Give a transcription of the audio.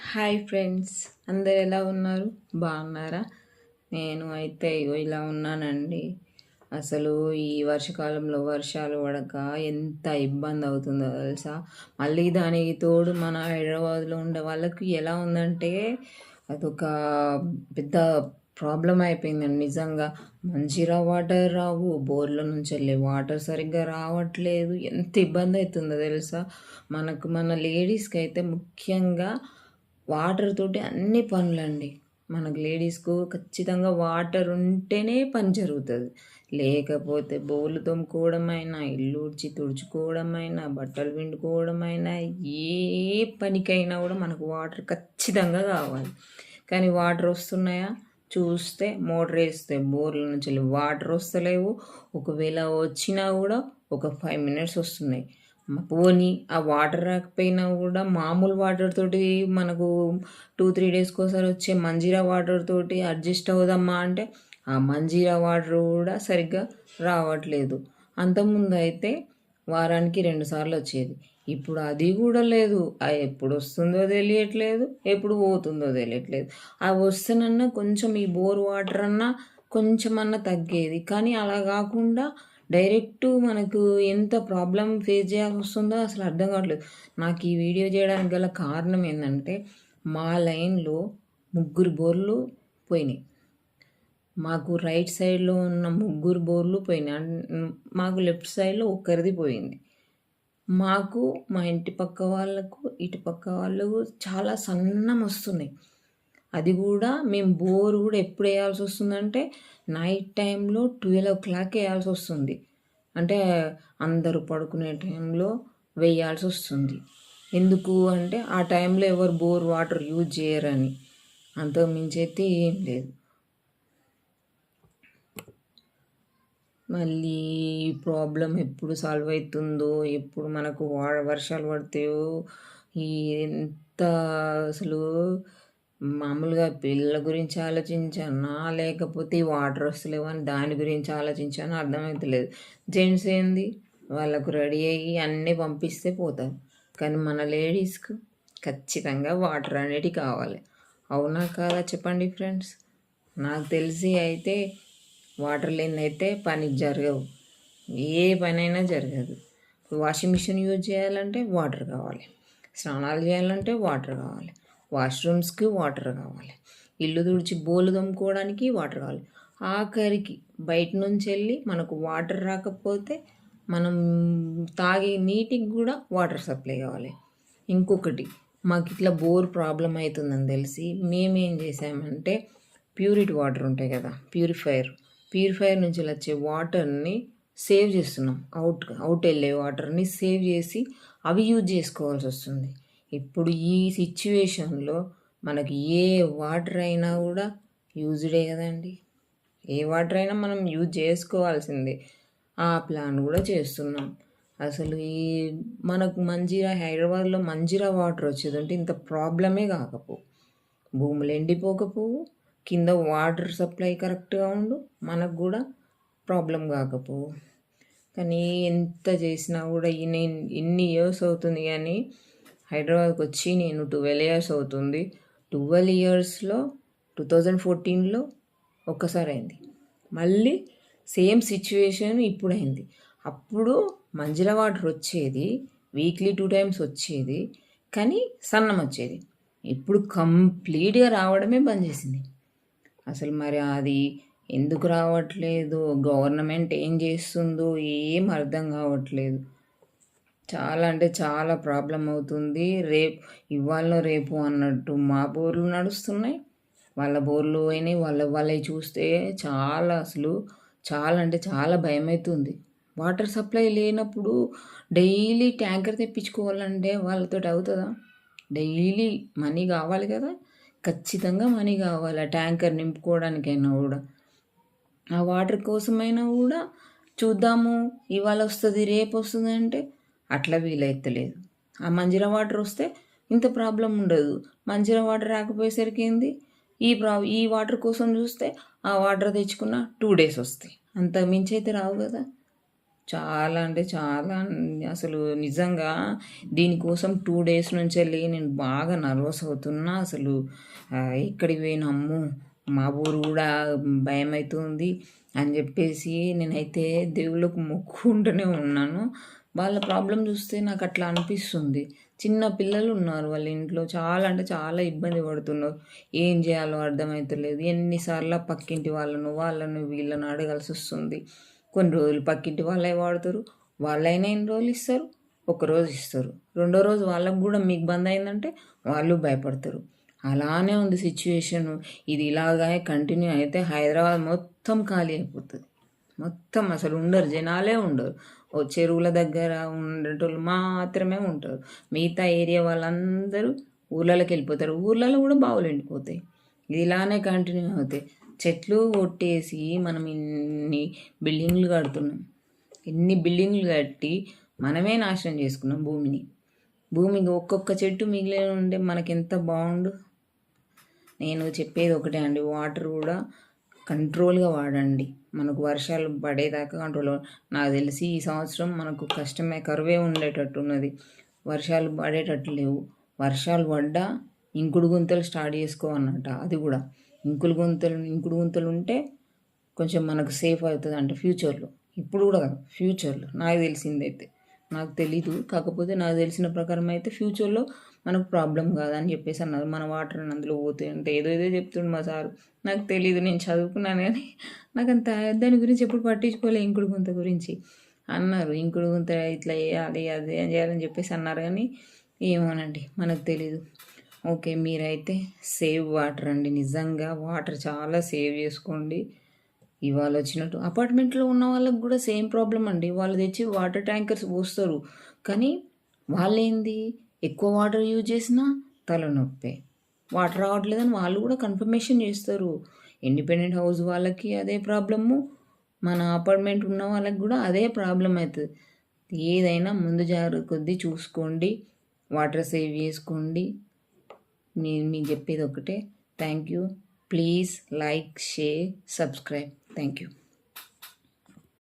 Hi friends, అందరు ఎలా ఉన్నారు? బాగున్నారా? నేను అయితే ఇలా ఉన్నానండి. అసలు ఈ వర్షాకాలంలో వర్షాలు పడక ఎంత ఇబ్బంది అవుతుందో తెలుసా. మళ్ళీ దానికి తోడు మన హైదరాబాద్లో ఉండే వాళ్ళకి ఎలా ఉందంటే అదొక పెద్ద ప్రాబ్లం అయిపోయిందండి నిజంగా. మంచిరా వాటర్ రావు, బోర్ల నుంచి వెళ్ళే వాటర్ సరిగ్గా రావట్లేదు. ఎంత ఇబ్బంది అవుతుందో తెలుసా. మన లేడీస్కి అయితే ముఖ్యంగా వాటర్ తోటి అన్ని పనులండి. మనకు లేడీస్కు ఖచ్చితంగా వాటర్ ఉంటేనే పని జరుగుతుంది. లేకపోతే బోళ్ళు తోముకోవడమైనా, ఇల్లు ఊడ్చి తుడుచుకోవడమైనా, బట్టలు పిండుకోవడమైనా, ఏ పనికైనా కూడా మనకు వాటర్ ఖచ్చితంగా కావాలి. కానీ వాటర్ వస్తున్నాయా? చూస్తే మోటర్ వేస్తే బోర్ల నుంచి వాటర్ వస్తలేవు. ఒకవేళ వచ్చినా కూడా ఒక 5 మినిట్స్ వస్తున్నాయి. పోనీ ఆ వాటర్ రాకపోయినా కూడా మామూలు వాటర్ తోటి మనకు 2-3 డేస్కి ఒకసారి వచ్చే మంజీరా వాటర్ తోటి అడ్జస్ట్ అవుదమ్మా అంటే ఆ మంజీరా వాటర్ కూడా సరిగ్గా రావట్లేదు. అంతకుముందు అయితే వారానికి 2 సార్లు వచ్చేది. ఇప్పుడు అది కూడా లేదు. అది ఎప్పుడు వస్తుందో తెలియట్లేదు, ఎప్పుడు పోతుందో తెలియట్లేదు. అవి వస్తేనన్నా కొంచెం ఈ బోర్ వాటర్ అన్నా కొంచెమన్నా తగ్గేది. కానీ అలా కాకుండా డైరెక్ట్ మనకు ఎంత ప్రాబ్లం ఫేస్ చేయాల్సి వస్తుందో అసలు అర్థం కావట్లేదు. నాకు ఈ వీడియో చేయడానికి గల కారణం ఏంటంటే మా లైన్లో 3 బోర్లు పోయినాయి. మాకు రైట్ సైడ్లో ఉన్న 3 బోర్లు పోయినాయి. మాకు లెఫ్ట్ సైడ్లో ఒక్కరిది పోయింది. మాకు మా ఇంటి పక్క వాళ్ళకు ఇటు పక్క వాళ్ళకు చాలా సన్నం వస్తున్నాయి. అది కూడా మేము బోర్ కూడా ఎప్పుడు వేయాల్సి వస్తుందంటే నైట్ టైంలో 12 వేయాల్సి వస్తుంది. అంటే అందరూ పడుకునే టైంలో వేయాల్సి వస్తుంది. ఎందుకు అంటే ఆ టైంలో ఎవరు బోర్ వాటర్ యూజ్ చేయరని. అంతకు మించి అయితే ఏం లేదు. మళ్ళీ ఈ ప్రాబ్లం ఎప్పుడు సాల్వ్ అవుతుందో, ఎప్పుడు మనకు వర్షాలు పడతాయో, ఈ ఎంత అసలు మామూలుగా పిల్లల గురించి ఆలోచించానా లేకపోతే వాటర్ వస్తలేవని దాని గురించి ఆలోచించానా అర్థమవుతలేదు. జెంట్స్ ఏంది వాళ్ళకు రెడీ అయ్యి అన్నీ పంపిస్తే పోతారు. కానీ మన లేడీస్కు ఖచ్చితంగా వాటర్ అనేది కావాలి. అవునా కాదా చెప్పండి ఫ్రెండ్స్. నాకు తెలిసి అయితే వాటర్ లేనిదైతే పని జరగవు, ఏ పనైనా జరగదు. వాషింగ్ మిషన్ యూజ్ చేయాలంటే వాటర్ కావాలి, స్నానాలు చేయాలంటే వాటర్ కావాలి, వాష్రూమ్స్కి వాటర్ కావాలి, ఇల్లు తుడిచి బోలు తోముకోవడానికి వాటర్ కావాలి. ఆఖరికి బయట నుంచి వెళ్ళి మనకు వాటర్ రాకపోతే మనం తాగే నీటికి కూడా వాటర్ సప్లై కావాలి. ఇంకొకటి, మాకు ఇట్లా బోర్ ప్రాబ్లం అవుతుందని తెలిసి మేమేం చేసామంటే ప్యూరిటీ వాటర్ ఉంటాయి కదా, ప్యూరిఫైయర్ నుంచి వచ్చే వాటర్ని సేవ్ చేస్తున్నాం. అవుట్ వెళ్ళే వాటర్ని సేవ్ చేసి అవి యూజ్ చేసుకోవాల్సి వస్తుంది. ఇప్పుడు ఈ సిచ్యువేషన్లో మనకి ఏ వాటర్ అయినా కూడా యూజ్డే కదండి. ఏ వాటర్ అయినా మనం యూజ్ చేసుకోవాల్సిందే. ఆ ప్లాన్ కూడా చేస్తున్నాం. అసలు ఈ మనకు హైదరాబాద్లో మంజీరా వాటర్ వచ్చేది అంటే ఇంత ప్రాబ్లమే కాకపోవు. భూములు ఎండిపోకపోవు, కింద వాటర్ సప్లై కరెక్ట్గా ఉండు, మనకు కూడా ప్రాబ్లం కాకపోవు. కానీ ఎంత చేసినా కూడా నేను ఎన్ని ఇయర్స్ అవుతుంది కానీ హైదరాబాద్కి వచ్చి నేను 12 ఇయర్స్ అవుతుంది. 12 ఇయర్స్లో 2014లో ఒక్కసారి అయింది. మళ్ళీ సేమ్ సిచ్యువేషన్ ఇప్పుడు అయింది. అప్పుడు మంజీరా వాటర్ వచ్చేది, వీక్లీ 2 టైమ్స్ వచ్చేది, కానీ సన్నం వచ్చేది. ఇప్పుడు కంప్లీట్గా రావడమే బంద్ చేసింది. అసలు మరి అది ఎందుకు రావట్లేదు, గవర్నమెంట్ ఏం చేస్తుందో ఏం అర్థం కావట్లేదు. చాలా అంటే చాలా ప్రాబ్లం అవుతుంది. ఇవాళ రేపు అన్నట్టు మా బోర్లు నడుస్తున్నాయి, వాళ్ళ బోర్లు అయినాయి. వాళ్ళవి చూస్తే చాలా అంటే చాలా భయమవుతుంది. వాటర్ సప్లై లేనప్పుడు డైలీ ట్యాంకర్ తెప్పించుకోవాలంటే వాళ్ళతో అవుతుందా? డైలీ మనీ కావాలి కదా, ఖచ్చితంగా మనీ కావాలి ఆ ట్యాంకర్ నింపుకోవడానికైనా కూడా. ఆ వాటర్ కోసమైనా కూడా చూద్దాము, ఇవాళ వస్తుంది రేపు వస్తుంది అంటే అట్లా వీలైతలేదు. ఆ మంజీరా వాటర్ వస్తే ఇంత ప్రాబ్లం ఉండదు. మంజీరా వాటర్ రాకపోయేసరికి ఏంది, ఈ వాటర్ కోసం చూస్తే ఆ వాటర్ తెచ్చుకున్న 2 డేస్ వస్తాయి, అంత మించి అయితే రావు కదా. చాలా అంటే చాలా అసలు నిజంగా దీనికోసం 2 డేస్ నుంచెల్లి నేను బాగా నర్వస్ అవుతున్నా. అసలు ఎక్కడికి పోయినా అమ్మో! మా ఊరు గూడా భయమైతుంది అని జెప్పేసి నేనైతే దేవుళ్ళకు మొక్కుకుంటూనే ఉన్నాను. వాళ్ళ ప్రాబ్లమ్ చూస్తే నాకట్లా అనిపిస్తుంది. చిన్న పిల్లలున్నారు వాళ్ళ ఇంట్లో. చాలా అంటే చాలా ఇబ్బంది పడుతున్నారు. ఏం జేయాలో అర్థమైతలేదు. ఎన్ని సార్లు పక్కింటి వాళ్ళను వీళ్ళను అడగాల్సొస్తుంది. కొన్ని రోజులు పక్కింటి వాళ్ళయి వాడతారు. వాళ్ళైనా ఎన్ని రోజులు ఇస్తారు? ఒకరోజు ఇస్తారు. రెండో రోజు వాళ్ళకి గూడా మీకు బందయిందంటే వాళ్ళు భయపడతారు. అలానే ఉంది సిచ్యుయేషను. ఇది ఇలాగే కంటిన్యూ అయితే హైదరాబాద్ మొత్తం ఖాళీ అయిపోతది. మొత్తం అసలు ఉండరు. జనాలే ఉండరు. ఓ చెరువుల దగ్గర ఉండేటోళ్ళు మాత్రమే ఉంటారు. మిగతా ఏరియా వాళ్ళందరూ ఊర్లలోకెళ్ళిపోతారు. ఊర్లలో గూడా బావులు ఎండిపోతాయి. ఇది ఇలానే కంటిన్యూ అవుతాయి. చెట్లు కొట్టేసి మనం ఇన్ని బిల్డింగ్‌లు కడుతున్నాం. ఇన్ని బిల్డింగ్‌లు కట్టి మనమే నాశనం చేసుకున్నాం భూమిని. భూమికి ఒక్కొక్క చెట్టు మిగిలి ఉంటే మనకెంత బావుండు. నేను చెప్పేది ఒకటే అండి. వాటర్ కూడా కంట్రోల్‌గా వాడండి. మనకు వర్షాలు పడేదాకా నాకు తెలిసి ఈ సంవత్సరం మనకు కష్టమే, కరువే ఉండేటట్టున్నది. వర్షాలు పడేటట్టు లేవు. వర్షాలు పడ్డా ఇంకుడు గుంతలు స్టార్ట్ చేసుకో అన్నట. అది కూడా ఇంకుడు గుంతలు ఉంటే కొంచెం మనకు సేఫ్ అవుతదంట ఫ్యూచర్‌లో. ఇప్పుడు కూడా కాదు, ఫ్యూచర్‌లో నాకు తెలిసిందైతే. నాకు తెలీదు. కాకపోతే నాకు తెలిసిన ప్రకారం అయితే ఫ్యూచర్‌లో మనకు ప్రాబ్లమ్ కాదని చెప్పేసి అన్నారు. మన వాటర్ అందులో పోతాయి అంటే ఏదో చెప్తుండు మా సారు. నాకు తెలీదు. నేను చదువుకున్నాను కానీ నాకంత దాని గురించి ఎప్పుడు పట్టించుకోలే ఇంకుడు గుంత గురించి. అన్నారు ఇంకుడు గుంత ఇట్లా చేయాలి, అది ఏం చేయాలని చెప్పేసి అన్నారు కానీ ఏమోనండి మనకు తెలీదు. ఓకే, మీరైతే సేవ్ వాటర్ అండి. నిజంగా వాటర్ చాలా సేవ్ చేసుకోండి. ఇవాళ వచ్చినట్టు అపార్ట్మెంట్లో ఉన్న వాళ్ళకి కూడా సేమ్ ప్రాబ్లం అండి. వాళ్ళు తెచ్చి వాటర్ ట్యాంకర్స్ పోస్తారు. కానీ వాళ్ళేంది ఎక్కువ వాటర్ యూజ్ చేసినా తలనొప్పే. వాటర్ రావట్లేదని వాళ్ళు కూడా కన్ఫర్మేషన్ చేస్తారు. ఇండిపెండెంట్ హౌస్ వాళ్ళకి అదే ప్రాబ్లము. మన అపార్ట్మెంట్ ఉన్న వాళ్ళకి కూడా అదే ప్రాబ్లం అవుతుంది. ఏదైనా ముందు జాగ్రత్త కొద్దీ చూసుకోండి. వాటర్ సేవ్ చేసుకోండి. మీకు చెప్పేది ఒకటే. Thank you. Please like, share, subscribe. Thank you.